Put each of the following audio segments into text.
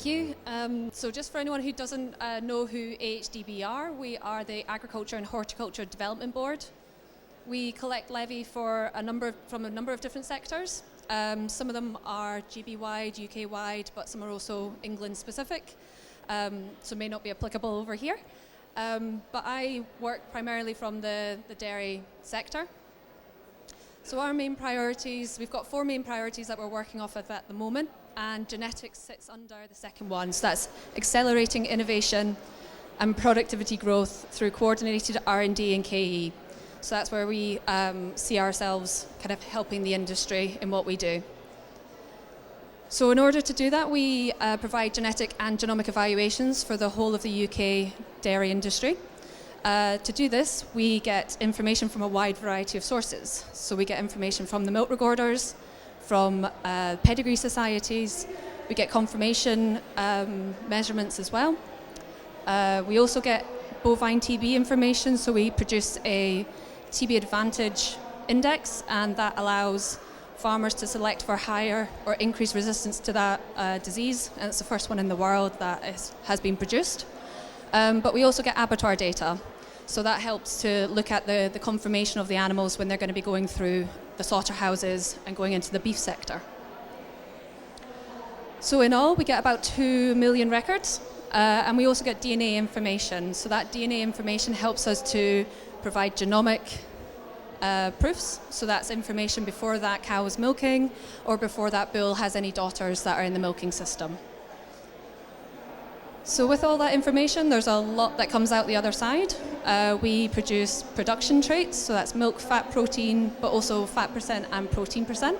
Thank you. So just for anyone who doesn't know who AHDB are, we are the Agriculture and Horticulture Development Board. We collect levy from a number of different sectors. Some of them are GB-wide, UK-wide, but some are also England-specific, so may not be applicable over here. But I work primarily from the dairy sector. So our main priorities, we've got 4 main priorities that we're working off of at the moment, and genetics sits under the second one. So that's accelerating innovation and productivity growth through coordinated R&D and KE. So that's where we see ourselves kind of helping the industry in what we do. So in order to do that, we provide genetic and genomic evaluations for the whole of the UK dairy industry. To do this, we get information from a wide variety of sources. So we get information from the milk recorders, from pedigree societies, we get confirmation measurements as well. We also get bovine TB information, so we produce a TB Advantage index, and that allows farmers to select for higher or increased resistance to that disease, and it's the first one in the world that has been produced. But we also get abattoir data, so that helps to look at the confirmation of the animals when they're going to be going through the slaughterhouses and going into the beef sector. So in all, we get about 2 million records, and we also get DNA information. So that DNA information helps us to provide genomic proofs. So that's information before that cow is milking or before that bull has any daughters that are in the milking system. So with all that information, there's a lot that comes out the other side. We produce production traits, so that's milk, fat, protein, but also fat percent and protein percent.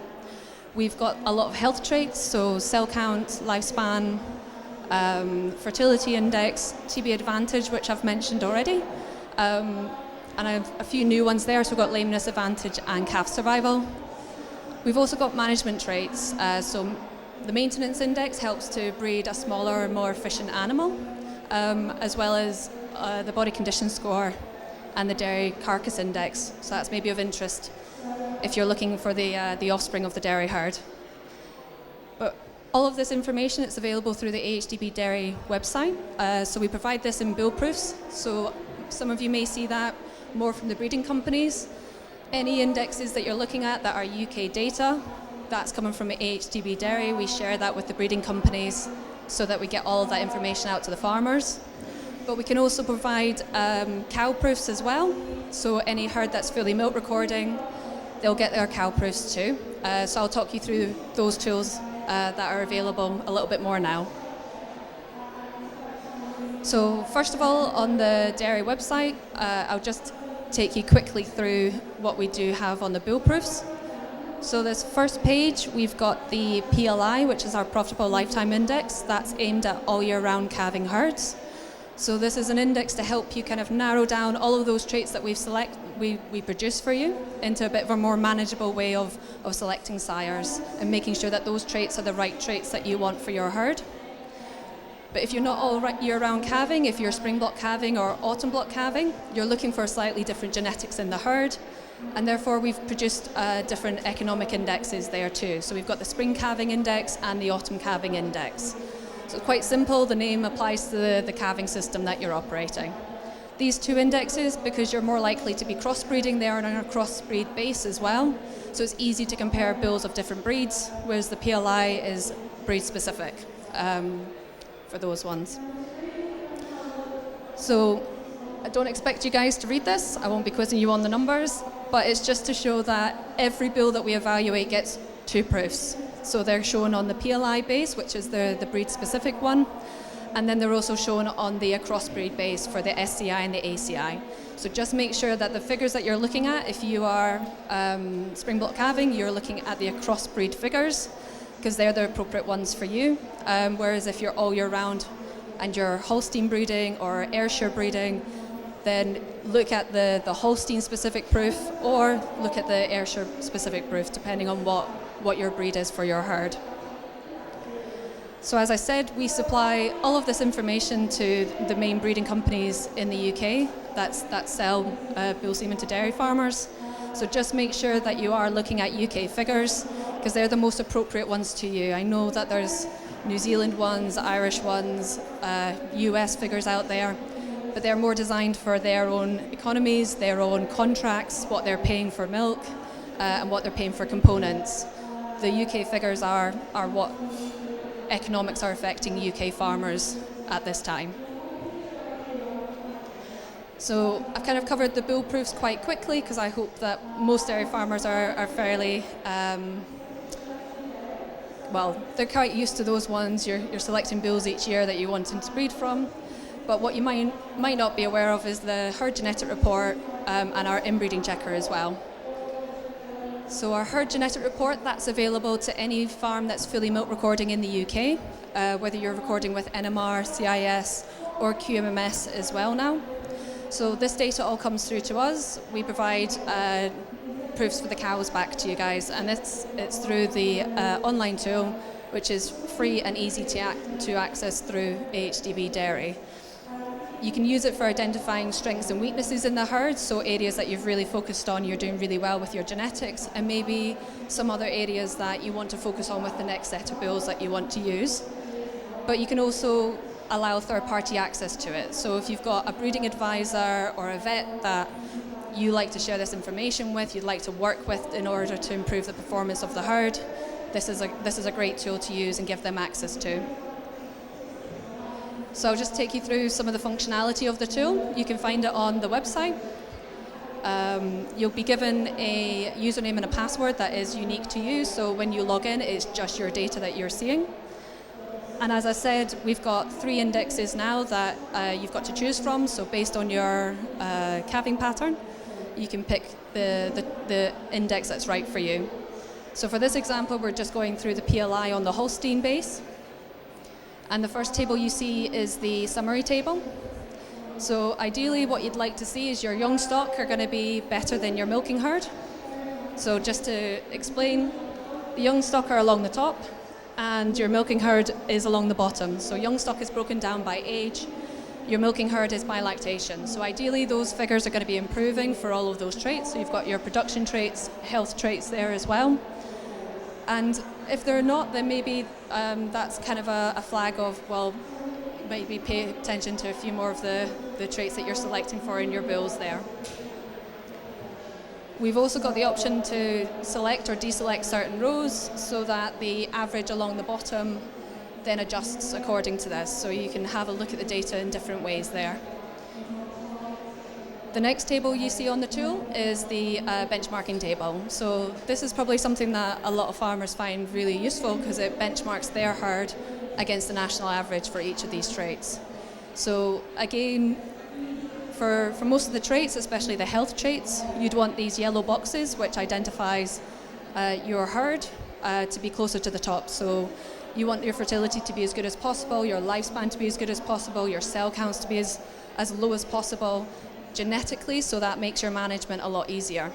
We've got a lot of health traits, so cell count, lifespan, fertility index, TB Advantage, which I've mentioned already. And I have a few new ones there, so we've got lameness advantage and calf survival. We've also got management traits, so the maintenance index helps to breed a smaller, more efficient animal, as well as the body condition score and the dairy carcass index. So that's maybe of interest if you're looking for the offspring of the dairy herd. But all of this information, it's available through the AHDB Dairy website. So we provide this in bill proofs. So some of you may see that more from the breeding companies. Any indexes that you're looking at that are UK data, that's coming from AHDB Dairy. We share that with the breeding companies so that we get all of that information out to the farmers. But we can also provide cow proofs as well. So any herd that's fully milk recording, they'll get their cow proofs too. So I'll talk you through those tools that are available a little bit more now. So first of all, on the dairy website, I'll just take you quickly through what we do have on the bull proofs. So this first page, we've got the PLI, which is our Profitable Lifetime Index. That's aimed at all year round calving herds. So this is an index to help you kind of narrow down all of those traits that we produce for you into a bit of a more manageable way of selecting sires and making sure that those traits are the right traits that you want for your herd. But if you're not all year-round calving, if you're spring block calving or autumn block calving, you're looking for slightly different genetics in the herd, and therefore we've produced different economic indexes there too. So we've got the spring calving index and the autumn calving index. So it's quite simple, the name applies to the calving system that you're operating. These two indexes, because you're more likely to be crossbreeding, they are on a crossbreed base as well. So it's easy to compare bulls of different breeds, whereas the PLI is breed specific for those ones. So I don't expect you guys to read this. I won't be quizzing you on the numbers, but it's just to show that every bull that we evaluate gets 2 proofs. So they're shown on the PLI base, which is the breed-specific one, and then they're also shown on the crossbreed base for the SCI and the ACI. So just make sure that the figures that you're looking at, if you are spring block calving, you're looking at the crossbreed figures, because they're the appropriate ones for you. Whereas if you're all year round and you're Holstein breeding or Ayrshire breeding, then look at the Holstein specific proof or look at the Ayrshire specific proof, depending on what your breed is for your herd. So as I said, we supply all of this information to the main breeding companies in the UK that sell bull semen to dairy farmers. So just make sure that you are looking at UK figures, because they're the most appropriate ones to you. I know that there's New Zealand ones, Irish ones, US figures out there, but they're more designed for their own economies, their own contracts, what they're paying for milk, and what they're paying for components. The UK figures are what economics are affecting UK farmers at this time. So I've kind of covered the bull proofs quite quickly because I hope that most dairy farmers are fairly, well, they're quite used to those ones. You're selecting bulls each year that you want them to breed from. But what you might not be aware of is the herd genetic report and our inbreeding checker as well. So our herd genetic report, that's available to any farm that's fully milk recording in the UK, whether you're recording with NMR, CIS or QMMS as well now. So this data all comes through to us. We provide proofs for the cows back to you guys, and it's through the online tool, which is free and easy to access through AHDB Dairy. You can use it for identifying strengths and weaknesses in the herd, so areas that you've really focused on, you're doing really well with your genetics, and maybe some other areas that you want to focus on with the next set of bulls that you want to use. But you can also allow third-party access to it. So if you've got a breeding advisor or a vet that you like to share this information with, you'd like to work with in order to improve the performance of the herd, this is a great tool to use and give them access to. So I'll just take you through some of the functionality of the tool. You can find it on the website. You'll be given a username and a password that is unique to you, so when you log in, it's just your data that you're seeing. And as I said, we've got 3 indexes now that you've got to choose from. So based on your calving pattern, you can pick the index that's right for you. So for this example, we're just going through the PLI on the Holstein base. And the first table you see is the summary table. So ideally, what you'd like to see is your young stock are going to be better than your milking herd. So just to explain, the young stock are along the top, and your milking herd is along the bottom. So young stock is broken down by age, your milking herd is by lactation. So ideally those figures are going to be improving for all of those traits. So you've got your production traits, health traits there as well. And if they're not, then maybe that's kind of a flag of, well, maybe pay attention to a few more of the traits that you're selecting for in your bulls there. We've also got the option to select or deselect certain rows so that the average along the bottom then adjusts according to this. So you can have a look at the data in different ways there. The next table you see on the tool is the benchmarking table. So this is probably something that a lot of farmers find really useful because it benchmarks their herd against the national average for each of these traits. So again, for most of the traits, especially the health traits, you'd want these yellow boxes, which identifies your herd to be closer to the top. So you want your fertility to be as good as possible, your lifespan to be as good as possible, your cell counts to be as low as possible genetically, so that makes your management a lot easier.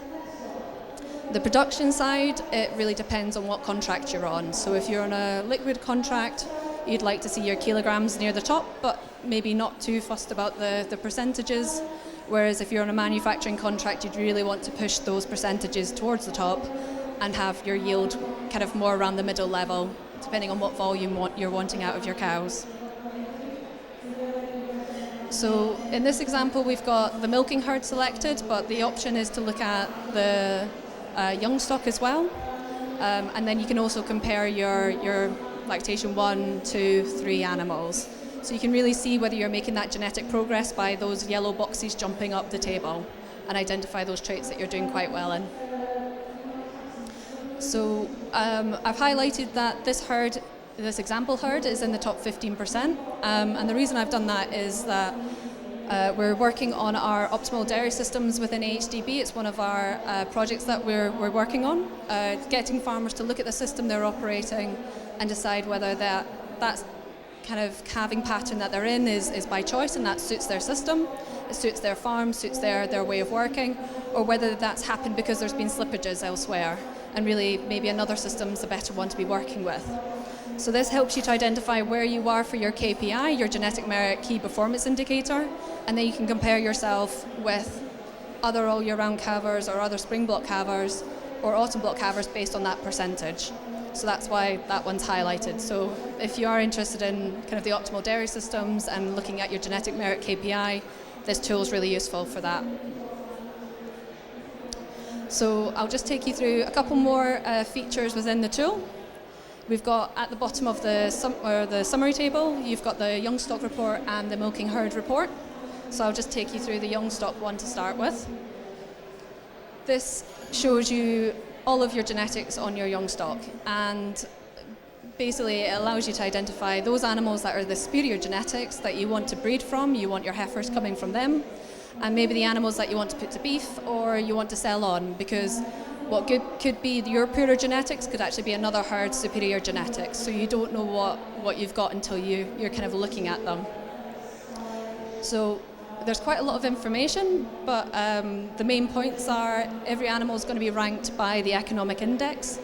The production side, it really depends on what contract you're on. So if you're on a liquid contract, you'd like to see your kilograms near the top, but maybe not too fussed about the percentages. Whereas if you're on a manufacturing contract, you'd really want to push those percentages towards the top and have your yield kind of more around the middle level, depending on what volume you're wanting out of your cows. So in this example, we've got the milking herd selected, but the option is to look at the young stock as well. And then you can also compare your lactation 1, 2, 3 animals. So you can really see whether you're making that genetic progress by those yellow boxes jumping up the table and identify those traits that you're doing quite well in. So I've highlighted that this example herd is in the top 15%. And the reason I've done that is that we're working on our optimal dairy systems within AHDB. It's one of our projects that we're working on, getting farmers to look at the system they're operating and decide whether that's kind of calving pattern that they're in is by choice and that suits their system, it suits their farm, suits their way of working, or whether that's happened because there's been slippages elsewhere and really maybe another system's the better one to be working with. So this helps you to identify where you are for your KPI, your genetic merit key performance indicator, and then you can compare yourself with other all year round calvers or other spring block calvers or autumn block calvers based on that percentage. So that's why that one's highlighted. So if you are interested in kind of the optimal dairy systems and looking at your genetic merit KPI, this tool is really useful for that. So I'll just take you through a couple more features within the tool. We've got at the bottom of the summary table, you've got the young stock report and the milking herd report. So I'll just take you through the young stock one to start with. This shows you all of your genetics on your young stock, and basically it allows you to identify those animals that are the superior genetics that you want to breed from. You want your heifers coming from them, and maybe the animals that you want to put to beef or you want to sell on, because what could be your poorer genetics could actually be another herd's superior genetics. So you don't know what you've got until you're kind of looking at them. So there's quite a lot of information, but the main points are every animal is going to be ranked by the economic index.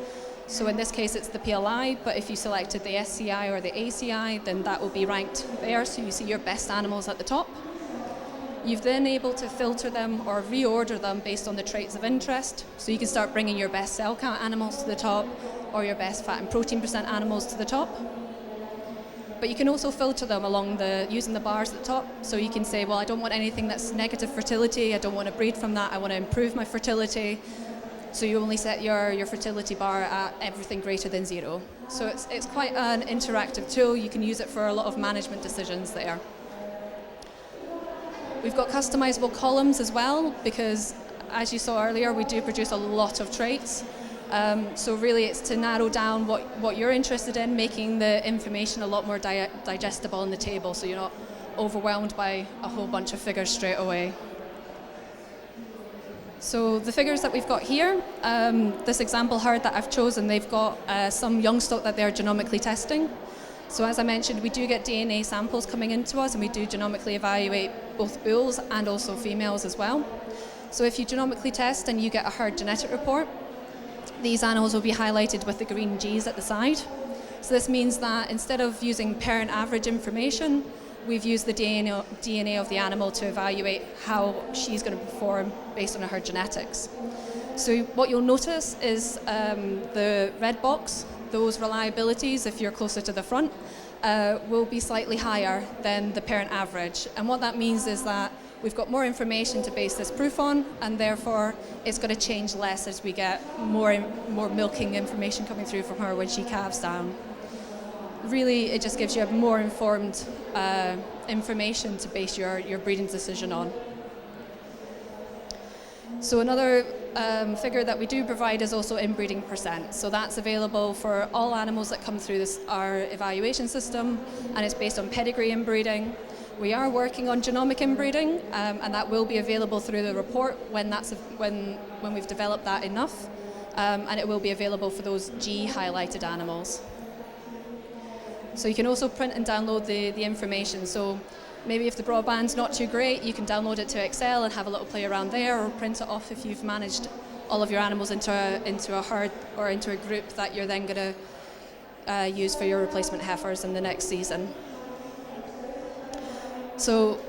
So in this case, it's the PLI, but if you selected the SCI or the ACI, then that will be ranked there, so you see your best animals at the top. You've then able to filter them or reorder them based on the traits of interest. So you can start bringing your best cell count animals to the top, or your best fat and protein percent animals to the top. But you can also filter them along using the bars at the top. So you can say, well, I don't want anything that's negative fertility. I don't want to breed from that. I want to improve my fertility. So you only set your fertility bar at everything greater than 0. So it's quite an interactive tool. You can use it for a lot of management decisions there. We've got customizable columns as well, because as you saw earlier, we do produce a lot of traits. So really it's to narrow down what you're interested in, making the information a lot more digestible in the table, so you're not overwhelmed by a whole bunch of figures straight away. So the figures that we've got here, this example herd that I've chosen, they've got some young stock that they're genomically testing. So as I mentioned, we do get DNA samples coming into us, and we do genomically evaluate both bulls and also females as well. So if you genomically test and you get a herd genetic report, these animals will be highlighted with the green Gs at the side. So this means that instead of using parent average information, we've used the DNA of the animal to evaluate how she's going to perform based on her genetics. So what you'll notice is the red box, those reliabilities, if you're closer to the front, will be slightly higher than the parent average. And what that means is that we've got more information to base this proof on, and therefore it's going to change less as we get more milking information coming through from her when she calves down. Really, it just gives you a more informed information to base your breeding decision on. So another figure that we do provide is also inbreeding percent. So that's available for all animals that come through our evaluation system, and it's based on pedigree inbreeding. We are working on genomic inbreeding, and that will be available through the report when we've developed that enough, and it will be available for those G highlighted animals. So you can also print and download the information. So maybe if the broadband's not too great, you can download it to Excel and have a little play around there, or print it off if you've managed all of your animals into a herd or into a group that you're then going to use for your replacement heifers in the next season. So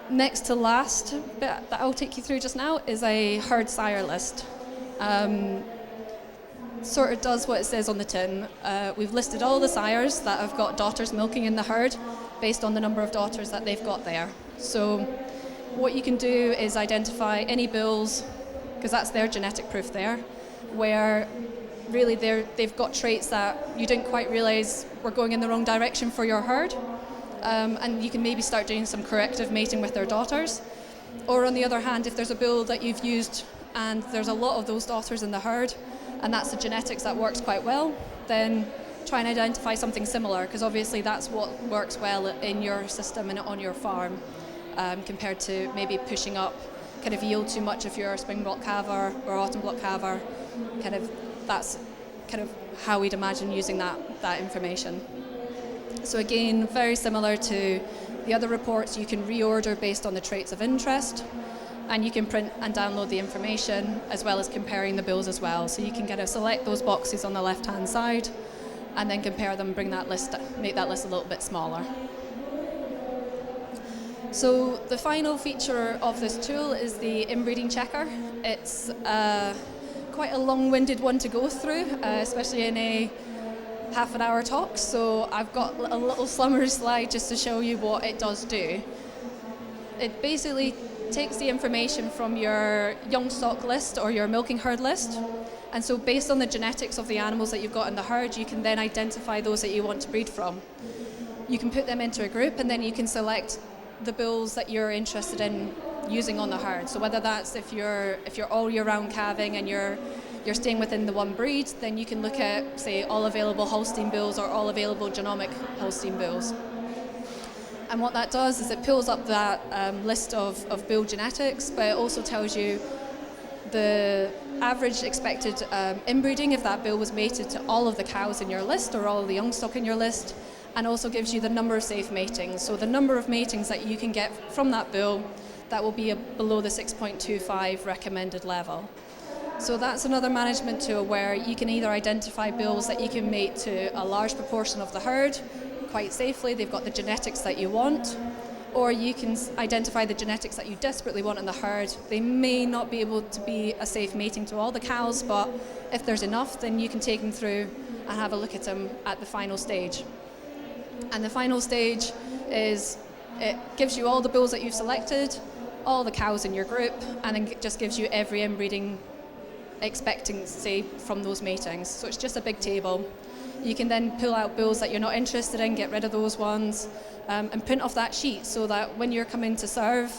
next to last bit that I'll take you through just now is a herd sire list. Sort of does what it says on the tin. We've listed all the sires that have got daughters milking in the herd based on the number of daughters that they've got there. So what you can do is identify any bulls, because that's their genetic proof there, where really they've got traits that you didn't quite realize were going in the wrong direction for your herd. And you can maybe start doing some corrective mating with their daughters. Or on the other hand, if there's a bull that you've used and there's a lot of those daughters in the herd, and that's the genetics that works quite well, then try and identify something similar, because obviously that's what works well in your system and on your farm, compared to maybe pushing up kind of yield too much if you're a spring block calver or autumn block calver. That's kind of how we'd imagine using that information. So again, very similar to the other reports, you can reorder based on the traits of interest, and you can print and download the information as well as comparing the bulls as well. So you can kind of select those boxes on the left-hand side and then compare them, make that list a little bit smaller. So the final feature of this tool is the Inbreeding Checker. It's quite a long-winded one to go through, especially in a half an hour talk, so I've got a little summary slide just to show you what it does do. It basically takes the information from your young stock list or your milking herd list, and so based on the genetics of the animals that you've got in the herd, you can then identify those that you want to breed from. You can put them into a group, and then you can select the bulls that you're interested in using on the herd. So whether that's if you're all year round calving and you're staying within the one breed, then you can look at, say, all available Holstein bulls or all available genomic Holstein bulls. And what that does is it pulls up that list of bull genetics, but it also tells you the average expected inbreeding if that bull was mated to all of the cows in your list or all of the young stock in your list, and also gives you the number of safe matings. So the number of matings that you can get from that bull that will be below the 6.25 recommended level. So that's another management tool where you can either identify bulls that you can mate to a large proportion of the herd quite safely, they've got the genetics that you want, or you can identify the genetics that you desperately want in the herd. They may not be able to be a safe mating to all the cows, but if there's enough, then you can take them through and have a look at them at the final stage. And the final stage is, it gives you all the bulls that you've selected, all the cows in your group, and then it just gives you every inbreeding expectancy from those matings. So it's just a big table. You can then pull out bulls that you're not interested in, get rid of those ones, and print off that sheet so that when you're coming to serve,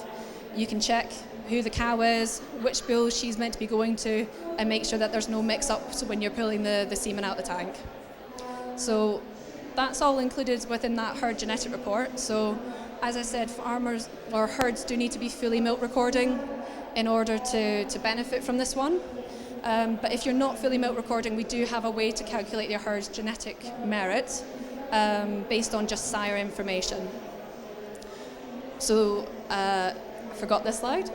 you can check who the cow is, which bull she's meant to be going to, and make sure that there's no mix-up so when you're pulling the semen out the tank. So that's all included within that herd genetic report. So as I said, farmers or herds do need to be fully milk recording in order to benefit from this one. But if you're not fully milk recording, we do have a way to calculate your herd's genetic merit based on just sire information. So I forgot this slide.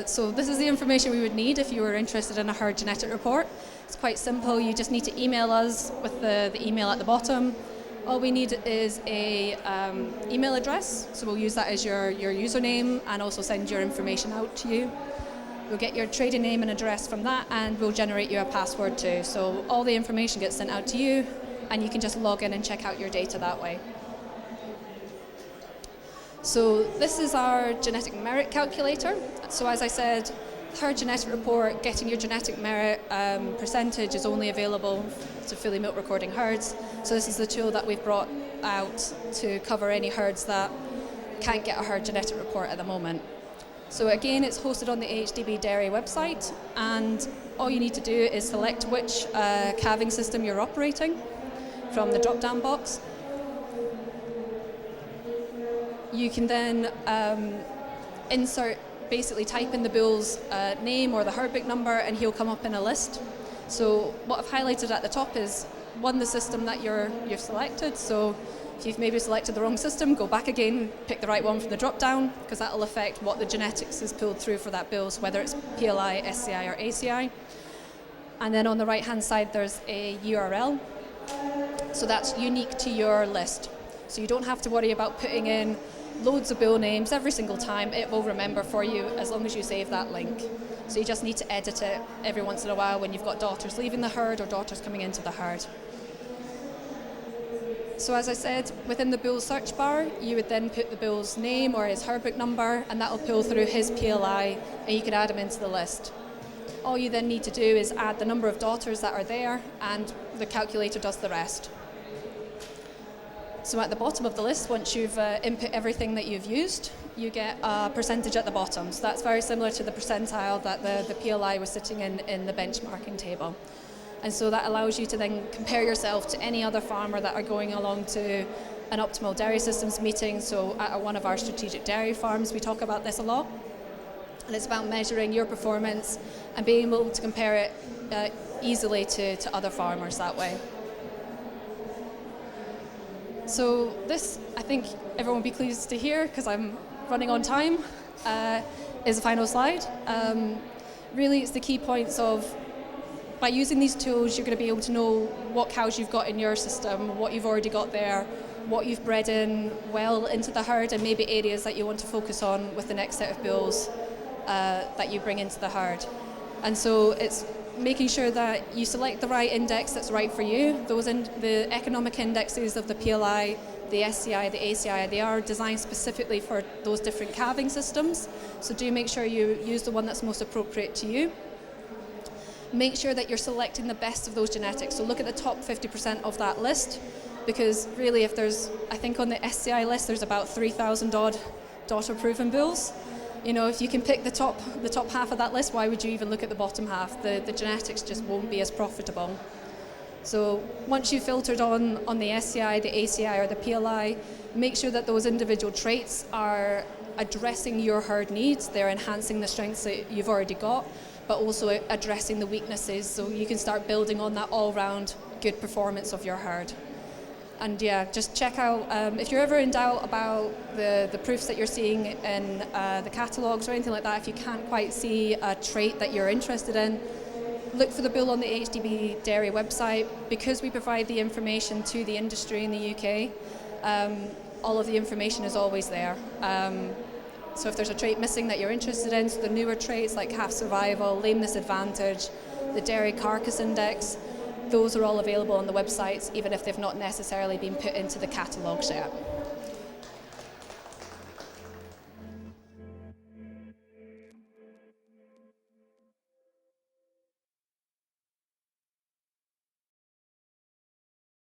So this is the information we would need if you were interested in a herd genetic report. It's quite simple. You just need to email us with the email at the bottom. All we need is a email address, so we'll use that as your username and also send your information out to you. We'll get your trading name and address from that, and we'll generate you a password too. So all the information gets sent out to you, and you can just log in and check out your data that way. So this is our genetic merit calculator. So as I said, herd genetic report, getting your genetic merit percentage is only available to fully milk recording herds. So this is the tool that we've brought out to cover any herds that can't get a herd genetic report at the moment. So again, it's hosted on the AHDB dairy website, and all you need to do is select which calving system you're operating from the drop-down box. You can then basically type in the bull's name or the herd book number, and he'll come up in a list. So what I've highlighted at the top is the system that you've selected. So if you've maybe selected the wrong system, go back again, pick the right one from the drop down, because that will affect what the genetics is pulled through for that bull, so whether it's PLI, SCI or ACI. And then on the right hand side there's a URL. So that's unique to your list. So you don't have to worry about putting in loads of bull names every single time. It will remember for you as long as you save that link. So you just need to edit it every once in a while when you've got daughters leaving the herd or daughters coming into the herd. So as I said, within the bull search bar, you would then put the bull's name or his herd book number, and that will pull through his PLI, and you can add him into the list. All you then need to do is add the number of daughters that are there, and the calculator does the rest. So at the bottom of the list, once you've input everything that you've used, you get a percentage at the bottom. So that's very similar to the percentile that the PLI was sitting in the benchmarking table. And so that allows you to then compare yourself to any other farmer that are going along to an optimal dairy systems meeting. So at one of our strategic dairy farms, we talk about this a lot. And it's about measuring your performance and being able to compare it easily to other farmers that way. So this, I think everyone will be pleased to hear, because I'm running on time, is the final slide. Really, it's the key points of, by using these tools, you're going to be able to know what cows you've got in your system, what you've already got there, what you've bred in well into the herd, and maybe areas that you want to focus on with the next set of bulls that you bring into the herd. And so it's making sure that you select the right index that's right for you. The economic indexes of the PLI, the SCI, the ACI, they are designed specifically for those different calving systems. So do make sure you use the one that's most appropriate to you. Make sure that you're selecting the best of those genetics. So look at the top 50% of that list, because really if there's, I think on the SCI list, there's about 3,000 odd daughter-proven bulls. You know, if you can pick the top half of that list, why would you even look at the bottom half? The genetics just won't be as profitable. So once you've filtered on the SCI, the ACI, or the PLI, make sure that those individual traits are addressing your herd needs. They're enhancing the strengths that you've already got, but also addressing the weaknesses, so you can start building on that all-round good performance of your herd. And yeah, just check out, if you're ever in doubt about the proofs that you're seeing in the catalogues or anything like that, if you can't quite see a trait that you're interested in, look for the bull on the AHDB dairy website. Because we provide the information to the industry in the UK, all of the information is always there. So if there's a trait missing that you're interested in, so the newer traits like calf survival, lameness advantage, the dairy carcass index, those are all available on the websites, even if they've not necessarily been put into the catalogues yet.